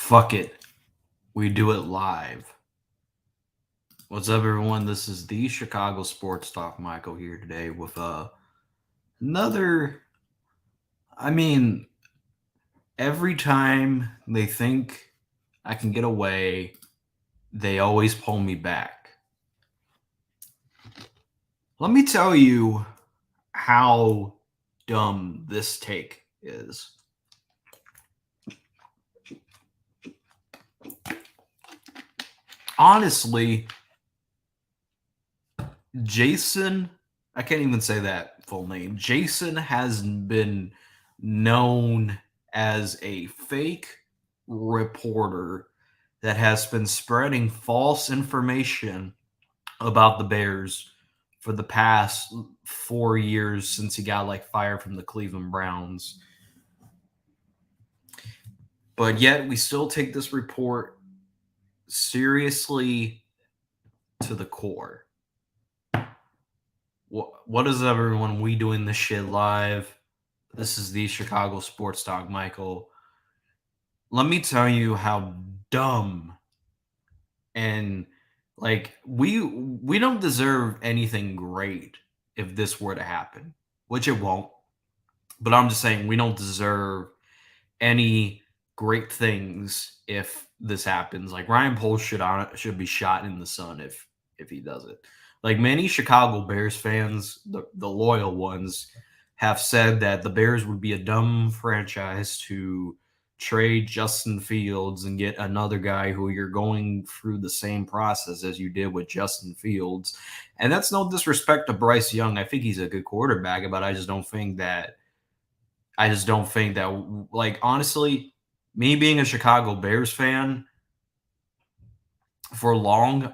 Fuck it. We do it live. What's up, everyone? This is the Chicago Sports Talk. Michael here today with another. I mean, every time they think I can get away, they always pull me back. Let me tell you how dumb this take is. Honestly, Jason, I can't even say that full name. Jason has been known as a fake reporter that has been spreading false information about the Bears for the past 4 years since he got fired from the Cleveland Browns. But yet we still take this report seriously to the core. What is everyone? We doing this shit live. This is the Chicago Sports Talk, Michael. Let me tell you how dumb and we don't deserve anything great if this were to happen, which it won't. But I'm just saying we don't deserve any great things if this happens. Like Ryan Poles should be shot in the sun if he does it. Like many Chicago Bears fans, the loyal ones, have said that the Bears would be a dumb franchise to trade Justin Fields and get another guy who you're going through the same process as you did with Justin Fields. And that's no disrespect to Bryce Young. I think he's a good quarterback, but I just don't think that like honestly, me being a Chicago Bears fan for long,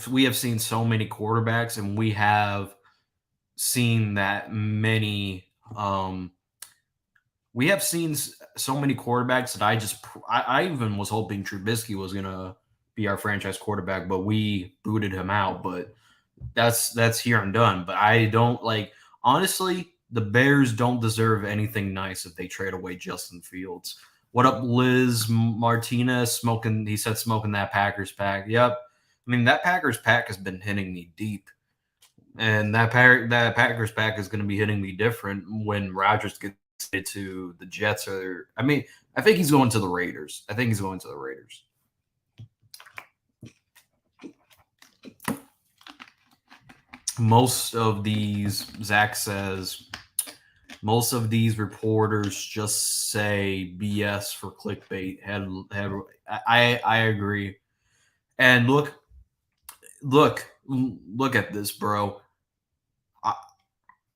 we have seen so many quarterbacks and we have seen that many we have seen so many quarterbacks that I even was hoping Trubisky was going to be our franchise quarterback, but we booted him out, but that's here and done. But I don't honestly, the Bears don't deserve anything nice if they trade away Justin Fields. What up, Liz Martinez? Smoking, he said, smoking that Packers pack. Yep. I mean, that Packers pack has been hitting me deep. And that Packers pack is going to be hitting me different when Rodgers gets to the Jets. I think he's going to the Raiders. Most of these, Zach says, most of these reporters just say BS for clickbait. I agree. And look at this, bro.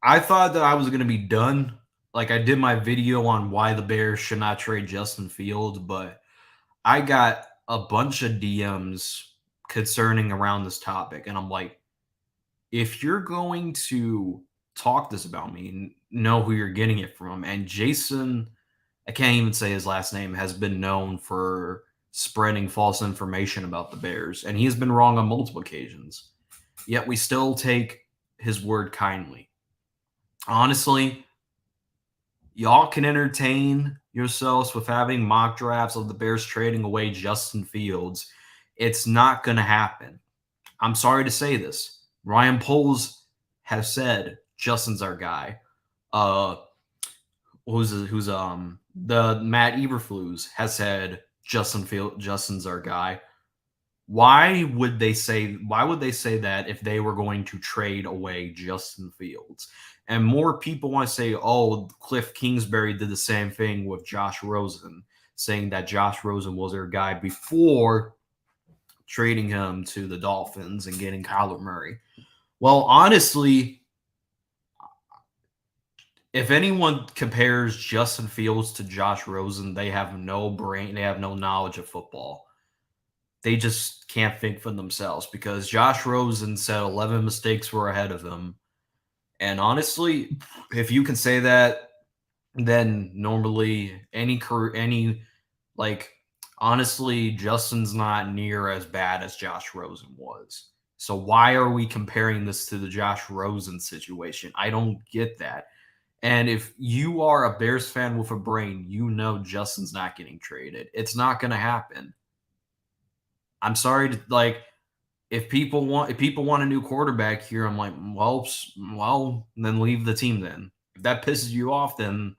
I thought that I was going to be done. Like I did my video on why the Bears should not trade Justin Fields, but I got a bunch of DMs concerning around this topic. And I'm like, if you're going to talk this about me, know who you're getting it from. And Jason, I can't even say his last name, has been known for spreading false information about the Bears. And he has been wrong on multiple occasions. Yet we still take his word kindly. Honestly, y'all can entertain yourselves with having mock drafts of the Bears trading away Justin Fields. It's not going to happen. I'm sorry to say this. Ryan Poles has said Justin's our guy. The Matt Eberflus has said Justin's our guy. Why would they say that if they were going to trade away Justin Fields? And more people want to say, oh, Cliff Kingsbury did the same thing with Josh Rosen, saying that Josh Rosen was their guy before trading him to the Dolphins and getting Kyler Murray. Well, honestly, if anyone compares Justin Fields to Josh Rosen, they have no brain, they have no knowledge of football. They just can't think for themselves because Josh Rosen said 11 mistakes were ahead of him. And honestly, if you can say that, then normally honestly, Justin's not near as bad as Josh Rosen was. So why are we comparing this to the Josh Rosen situation? I don't get that. And if you are a Bears fan with a brain, you know Justin's not getting traded. It's not going to happen. I'm sorry to like if people want a new quarterback here, I'm like, well, then leave the team then. If that pisses you off, then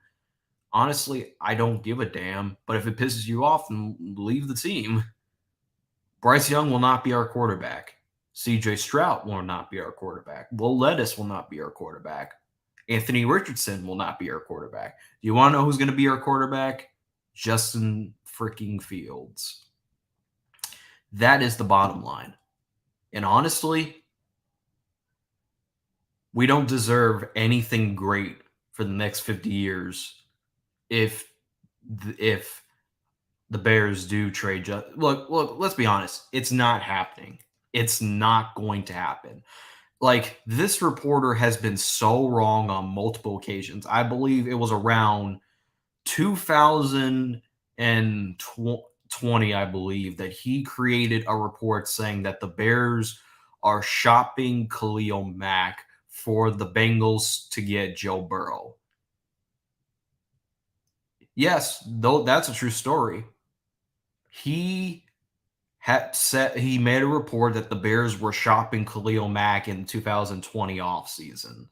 honestly, I don't give a damn. But if it pisses you off, then leave the team. Bryce Young will not be our quarterback. CJ Stroud will not be our quarterback. Will Levis will not be our quarterback. Anthony Richardson will not be our quarterback. Do you want to know who's going to be our quarterback? Justin freaking Fields. That is the bottom line. And honestly, we don't deserve anything great for the next 50 years if if the Bears do trade. Look, let's be honest. It's not happening. It's not going to happen. Like, this reporter has been so wrong on multiple occasions. I believe it was around 2020, I believe, that he created a report saying that the Bears are shopping Khalil Mack for the Bengals to get Joe Burrow. Yes, though that's a true story. He he made a report that the Bears were shopping Khalil Mack in 2020 offseason.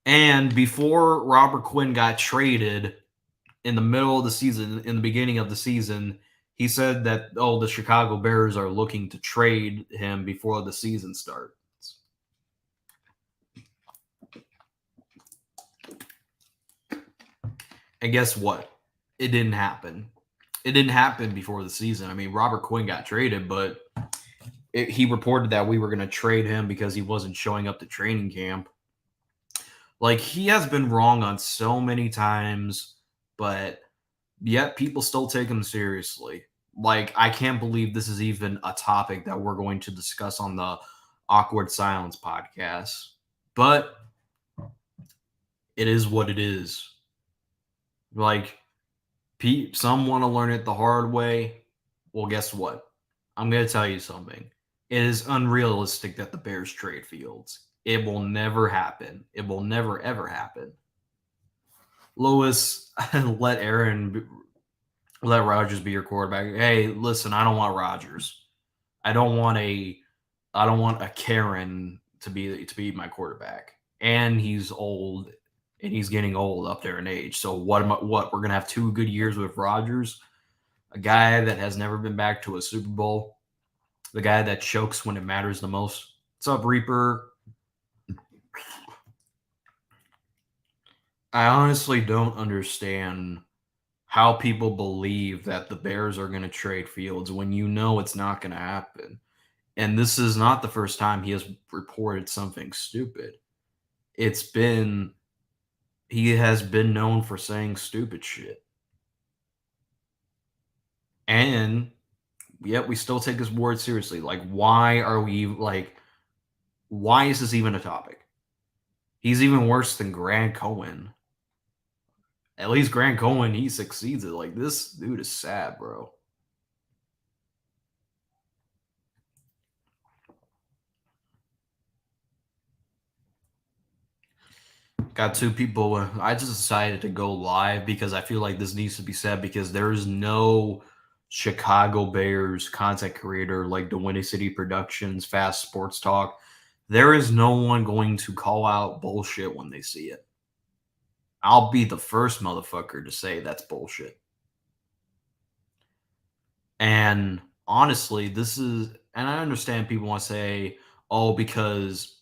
And before Robert Quinn got traded in the middle of the season, in the beginning of the season, he said that, oh, the Chicago Bears are looking to trade him before the season starts. And guess what? It didn't happen. It didn't happen before the season. I mean, Robert Quinn got traded, but he reported that we were going to trade him because he wasn't showing up to training camp. Like, he has been wrong on so many times, but yet people still take him seriously. Like, I can't believe this is even a topic that we're going to discuss on the Awkward Silence podcast. But it is what it is. Like, some want to learn it the hard way. Well, guess what? I'm going to tell you something. It is unrealistic that the Bears trade Fields. It will never happen. It will never, ever happen. Lewis, let Rodgers be your quarterback. Hey, listen, I don't want Rodgers. I don't want a Karen to be my quarterback. And he's old, and he's getting old up there in age. So what we're gonna have 2 good years with Rodgers, a guy that has never been back to a Super Bowl, the guy that chokes when it matters the most. What's up, Reaper? I honestly don't understand how people believe that the Bears are going to trade Fields when you know it's not going to happen. And this is not the first time he has reported something stupid. He has been known for saying stupid shit. And yet we still take his word seriously. Like, why is this even a topic? He's even worse than Grant Cohen. At least Grant Cohen, he succeeds it. Like, this dude is sad, bro. Got 2 people. I just decided to go live because I feel like this needs to be said because there is no Chicago Bears content creator like the Windy City Productions, Fast Sports Talk. There is no one going to call out bullshit when they see it. I'll be the first motherfucker to say that's bullshit. And honestly, and I understand people want to say, oh, because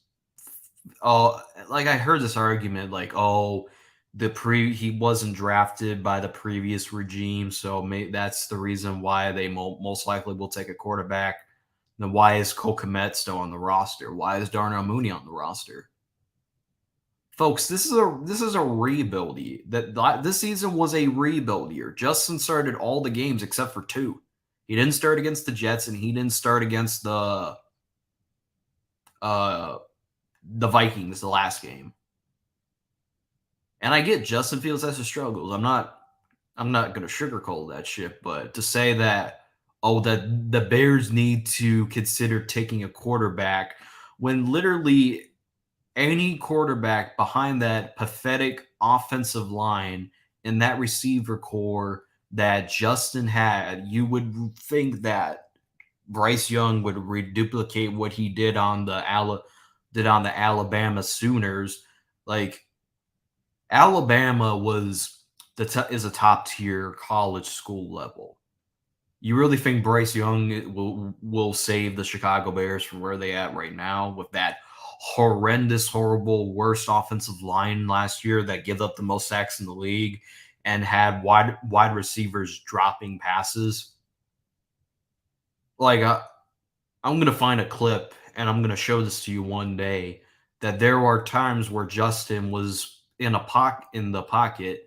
like I heard this argument like, oh, he wasn't drafted by the previous regime, so that's the reason why they most likely will take a quarterback. Then why is Cole Kmet still on the roster? Why is Darnell Mooney on the roster? Folks, this is a rebuild year. This season was a rebuild year. Justin started all the games except for 2. He didn't start against the Jets, and he didn't start against the Vikings the last game. And I get Justin Fields has his struggles. I'm not going to sugarcoat that shit, but to say that that the Bears need to consider taking a quarterback when literally any quarterback behind that pathetic offensive line and that receiver core that Justin had, you would think that Bryce Young would reduplicate what he did on the Alabama Sooners. Like Alabama is a top tier college school level. You really think Bryce Young will save the Chicago Bears from where they at right now with that horrendous, horrible, worst offensive line last year that gave up the most sacks in the league and had wide receivers dropping passes? Like I'm gonna find a clip and I'm gonna show this to you one day. That there are times where Justin was in the pocket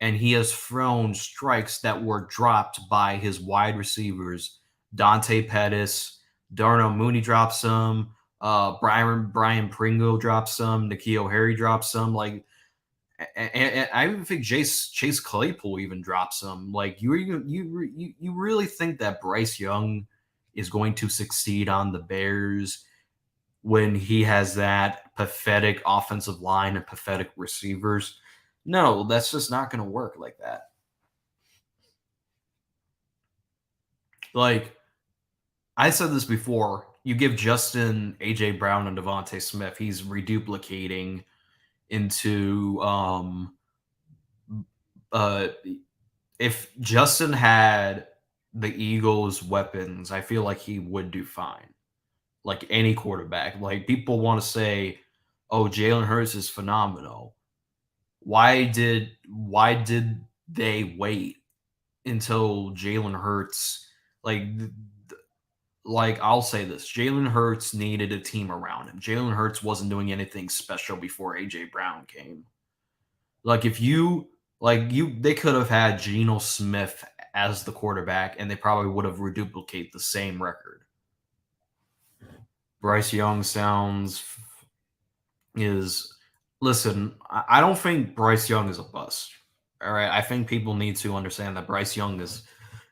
and he has thrown strikes that were dropped by his wide receivers. Dante Pettis, Darnell Mooney dropped some, Brian Pringle dropped some, N'Keal Harry dropped some. Like, and I even think Chase Claypool even dropped some. Like, you really think that Bryce Young is going to succeed on the Bears when he has that pathetic offensive line and pathetic receivers? No, that's just not going to work like that. Like I said this before, you give Justin, AJ Brown, and Devontae Smith, he's reduplicating into uh if Justin had the Eagles' weapons, I feel like he would do fine. Like any quarterback. Like people want to say, "Oh, Jalen Hurts is phenomenal." Why did they wait until Jalen Hurts like like I'll say this, Jalen Hurts needed a team around him. Jalen Hurts wasn't doing anything special before AJ Brown came. Like if you like you they could have had Geno Smith as the quarterback and they probably would have reduplicate the same record. Bryce Young sounds is listen, I don't think Bryce Young is a bust. All right. I think people need to understand that Bryce Young is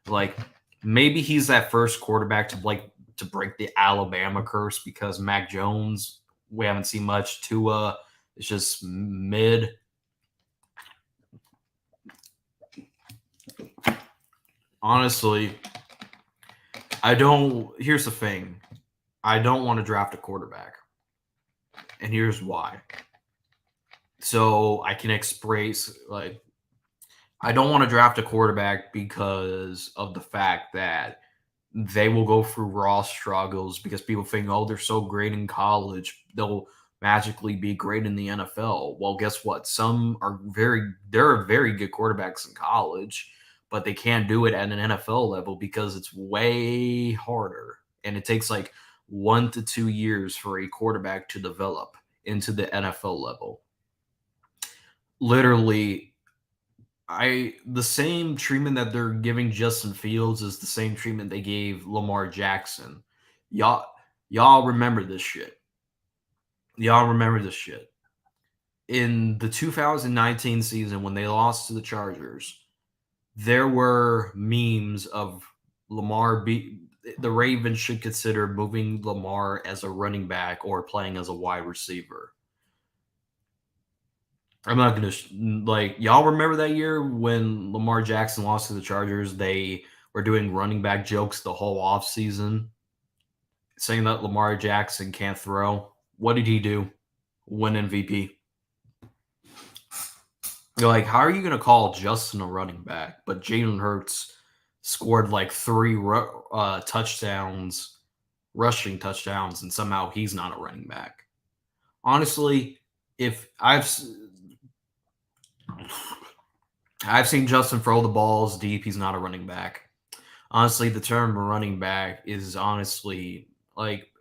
like maybe he's that first quarterback to break the Alabama curse because Mac Jones, we haven't seen much. Tua is just mid. Honestly, I don't here's the thing. I don't want to draft a quarterback. And here's why. So I can express like I don't want to draft a quarterback because of the fact that they will go through raw struggles because people think, oh, they're so great in college, they'll magically be great in the NFL. Well, guess what? There are very good quarterbacks in college, but they can't do it at an NFL level because it's way harder. And it takes like 1 to 2 years for a quarterback to develop into the NFL level. Literally, I the same treatment that they're giving Justin Fields is the same treatment they gave Lamar Jackson. Y'all y'all remember this shit. Y'all remember this shit. In the 2019 season when they lost to the Chargers, there were memes of the Ravens should consider moving Lamar as a running back or playing as a wide receiver. I'm not gonna like y'all remember that year when Lamar Jackson lost to the Chargers. They were doing running back jokes the whole offseason, saying that Lamar Jackson can't throw. What did he do? Win MVP. You're like, how are you gonna call Justin a running back? But Jalen Hurts scored like three touchdowns, rushing touchdowns, and somehow he's not a running back. Honestly, if I've seen Justin throw the balls deep. He's not a running back. Honestly, the term running back is honestly like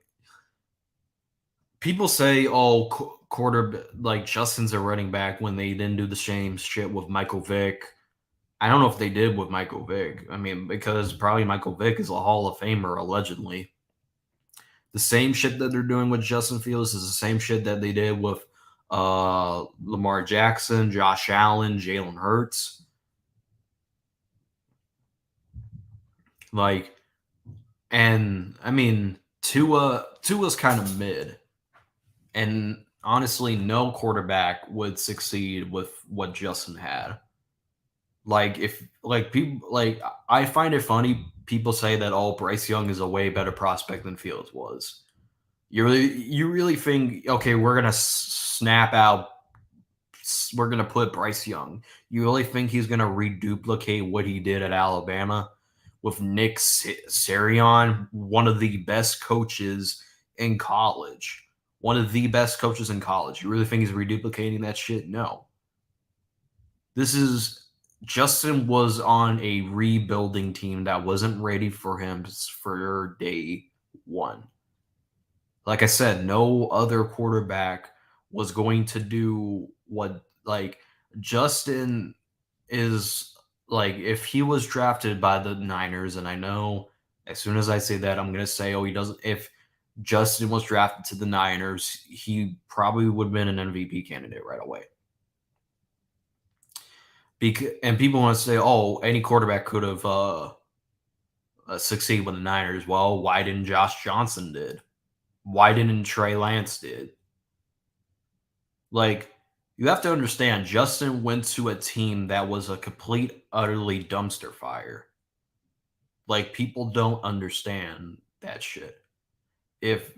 people say, "Oh, quarter like Justin's a running back" when they didn't do the same shit with Michael Vick. I don't know if they did with Michael Vick. I mean, because probably Michael Vick is a Hall of Famer allegedly. The same shit that they're doing with Justin Fields is the same shit that they did with Lamar Jackson, Josh Allen, Jalen Hurts. Like, and I mean, Tua's kind of mid, and Honestly, no quarterback would succeed with what Justin had. Like if like people like I find it funny people say that Bryce Young is a way better prospect than Fields was. You really think okay, we're gonna snap out, we're gonna put Bryce Young. You really think he's gonna reduplicate what he did at Alabama with Nick Sirianni, one of the best coaches in college, one of the best coaches in college? You really think he's reduplicating that shit? No. This is Justin was on a rebuilding team that wasn't ready for him for day one. Like I said, no other quarterback was going to do what like Justin is like if he was drafted by the Niners, and I know as soon as I say that, I'm gonna say, oh, he doesn't. If Justin was drafted to the Niners, he probably would have been an MVP candidate right away. And people want to say, oh, any quarterback could have succeeded with the Niners. Well, why didn't Josh Johnson did? Why didn't Trey Lance did? Like, you have to understand, Justin went to a team that was a complete, utterly dumpster fire. Like, people don't understand that shit. If,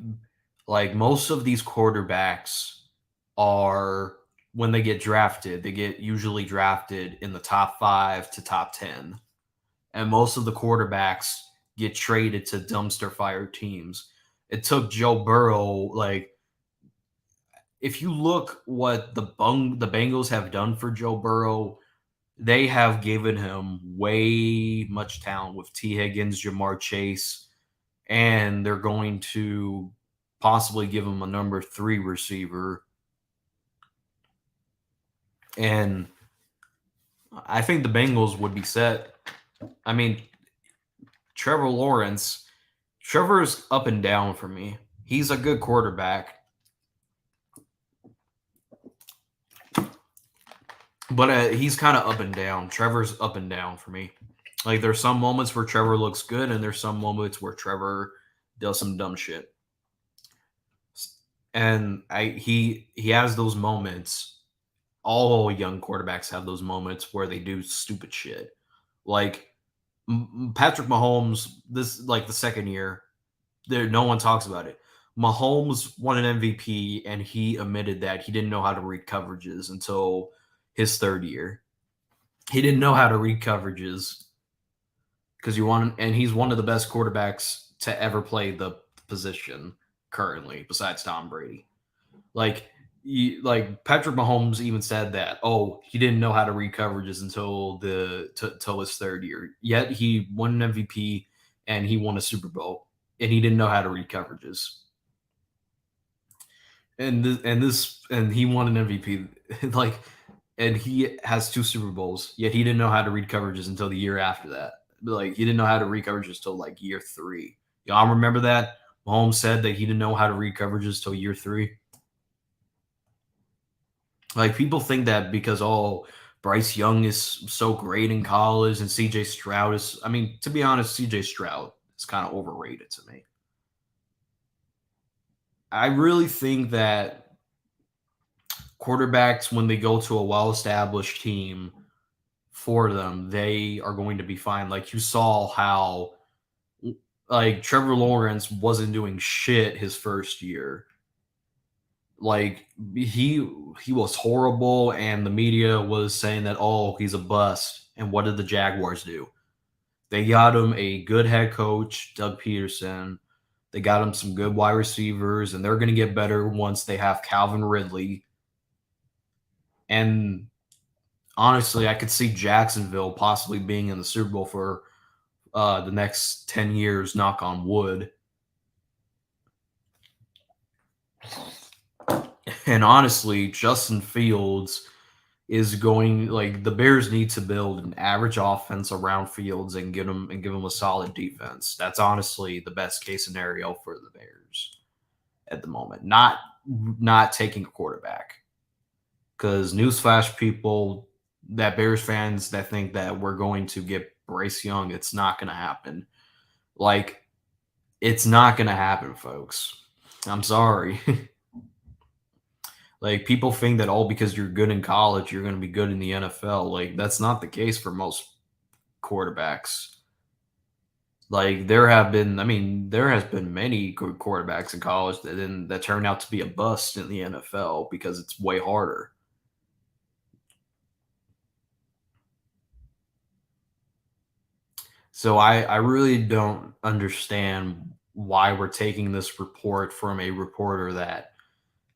like, most of these quarterbacks are, when they get drafted, they get usually drafted in the top 5 to top 10. And most of the quarterbacks get traded to dumpster fire teams. It took Joe Burrow, like, if you look what the Bengals have done for Joe Burrow, they have given him way much talent with T. Higgins, Jamar Chase, and they're going to possibly give him a number 3 receiver. And I think the Bengals would be set. I mean, Trevor Lawrence, Trevor's up and down for me. He's a good quarterback, but he's kind of up and down. Trevor's up and down for me. Like there's some moments where Trevor looks good, and there's some moments where Trevor does some dumb shit. And he has those moments. All young quarterbacks have those moments where they do stupid shit. Like Patrick Mahomes, this like the second year, there no one talks about it. Mahomes won an MVP, and he admitted that he didn't know how to read coverages until his third year. He didn't know how to read coverages because you want, and he's one of the best quarterbacks to ever play the position currently, besides Tom Brady. Like, like Patrick Mahomes even said that, oh, he didn't know how to read coverages until till his third year. Yet he won an MVP and he won a Super Bowl, and he didn't know how to read coverages. And he won an MVP. Like, and he has 2 Super Bowls, yet he didn't know how to read coverages until the year after that. Like he didn't know how to read coverages till like year 3. Y'all remember that? Mahomes said that he didn't know how to read coverages till year 3. Like people think that because Bryce Young is so great in college and CJ Stroud is, I mean, to be honest, CJ Stroud is kind of overrated to me. I really think that quarterbacks, when they go to a well-established team, for them, they are going to be fine. Like you saw how like Trevor Lawrence wasn't doing shit his first year. Like he was horrible, and the media was saying that, oh, he's a bust. And what did the Jaguars do? They got him a good head coach, Doug Peterson. They got him some good wide receivers, and they're going to get better once they have Calvin Ridley. And honestly, I could see Jacksonville possibly being in the Super Bowl for the next 10 years, knock on wood. And honestly, Justin Fields is going, like, the Bears need to build an average offense around Fields and give him a solid defense. That's honestly the best case scenario for the Bears at the moment. Not taking a quarterback. Because newsflash, people, that Bears fans that think that we're going to get Bryce Young, it's not going to happen. Like, it's not going to happen, folks. I'm sorry. Like people think that all because you're good in college, you're going to be good in the NFL. Like that's not the case for most quarterbacks. Like I mean, there has been many good quarterbacks in college that turned out to be a bust in the NFL because it's way harder. So I really don't understand why we're taking this report from a reporter that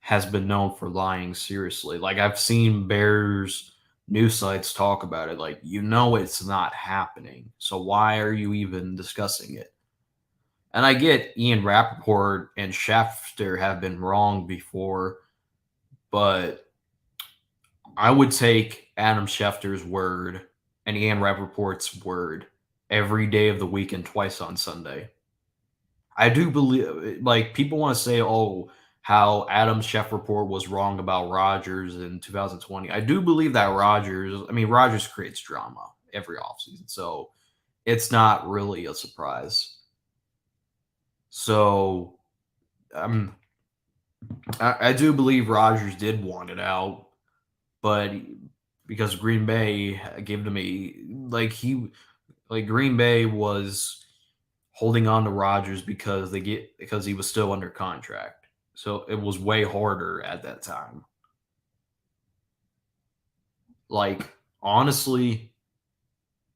has been known for lying seriously. Like I've seen Bears news sites talk about it. Like it's not happening. So why are you even discussing it? And I get Ian Rappaport and Schefter have been wrong before, but I would take Adam Schefter's word and Ian Rappaport's word every day of the week and twice on Sunday. I do believe, like, people want to say, oh, how Adam Schefter was wrong about Rodgers in 2020. I do believe that Rodgers creates drama every offseason. So it's not really a surprise. So um, I do believe Rodgers did want it out, but because Green Bay gave him Green Bay was holding on to Rodgers because he was still under contract. So it was way harder at that time. Like honestly,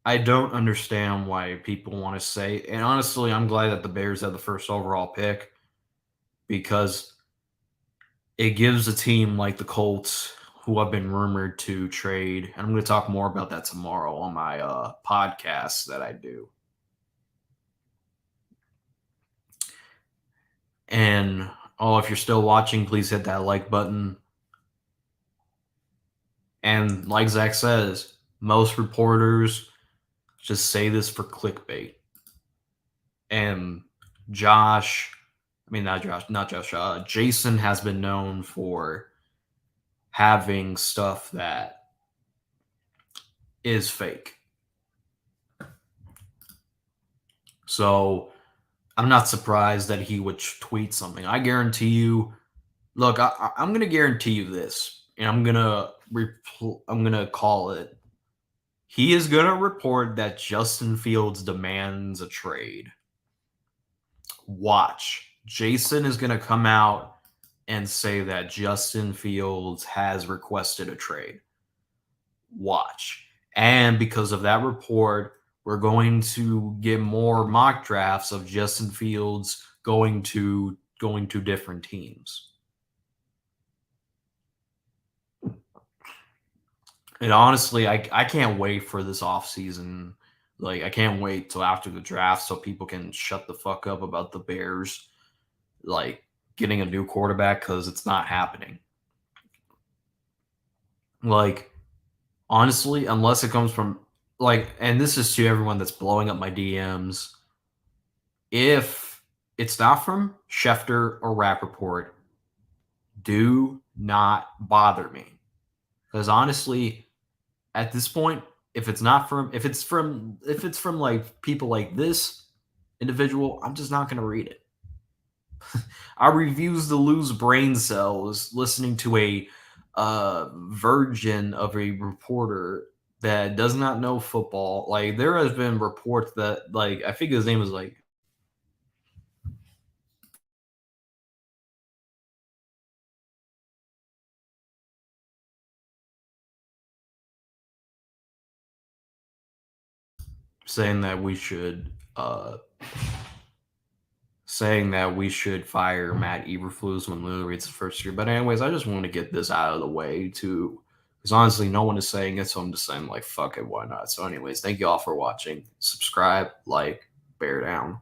I don't understand why people want to say. And honestly, I'm glad that the Bears had the first overall pick because it gives a team like the Colts, who have been rumored to trade, and I'm going to talk more about that tomorrow on my podcast that I do. And if you're still watching, please hit that like button. And like Zach says, most reporters just say this for clickbait. And Josh, I mean, not Josh, Jason has been known for having stuff that is fake. So I'm not surprised that he would tweet something. I guarantee you. Look, I'm going to guarantee you this, and I'm gonna call it. He is going to report that Justin Fields demands a trade. Watch. Jason is going to come out and say that Justin Fields has requested a trade. Watch. And because of that report, we're going to get more mock drafts of Justin Fields going to different teams. And honestly, I can't wait for this offseason. Like I can't wait till after the draft so people can shut the fuck up about the Bears like getting a new quarterback because it's not happening. Like honestly, unless it comes from and this is to everyone that's blowing up my DMs. If it's not from Schefter or Rappaport, do not bother me. Because honestly, at this point, if it's from like people like this individual, I'm just not gonna read it. I refuse to lose brain cells listening to a virgin of a reporter that does not know football. Like there has been reports that I think his name was saying that we should fire Matt Eberflus when literally it's the first year. But anyways, I just want to get this out of the way too. Because honestly, no one is saying it, so I'm just saying fuck it, why not? So anyways, thank you all for watching. Subscribe, bear down.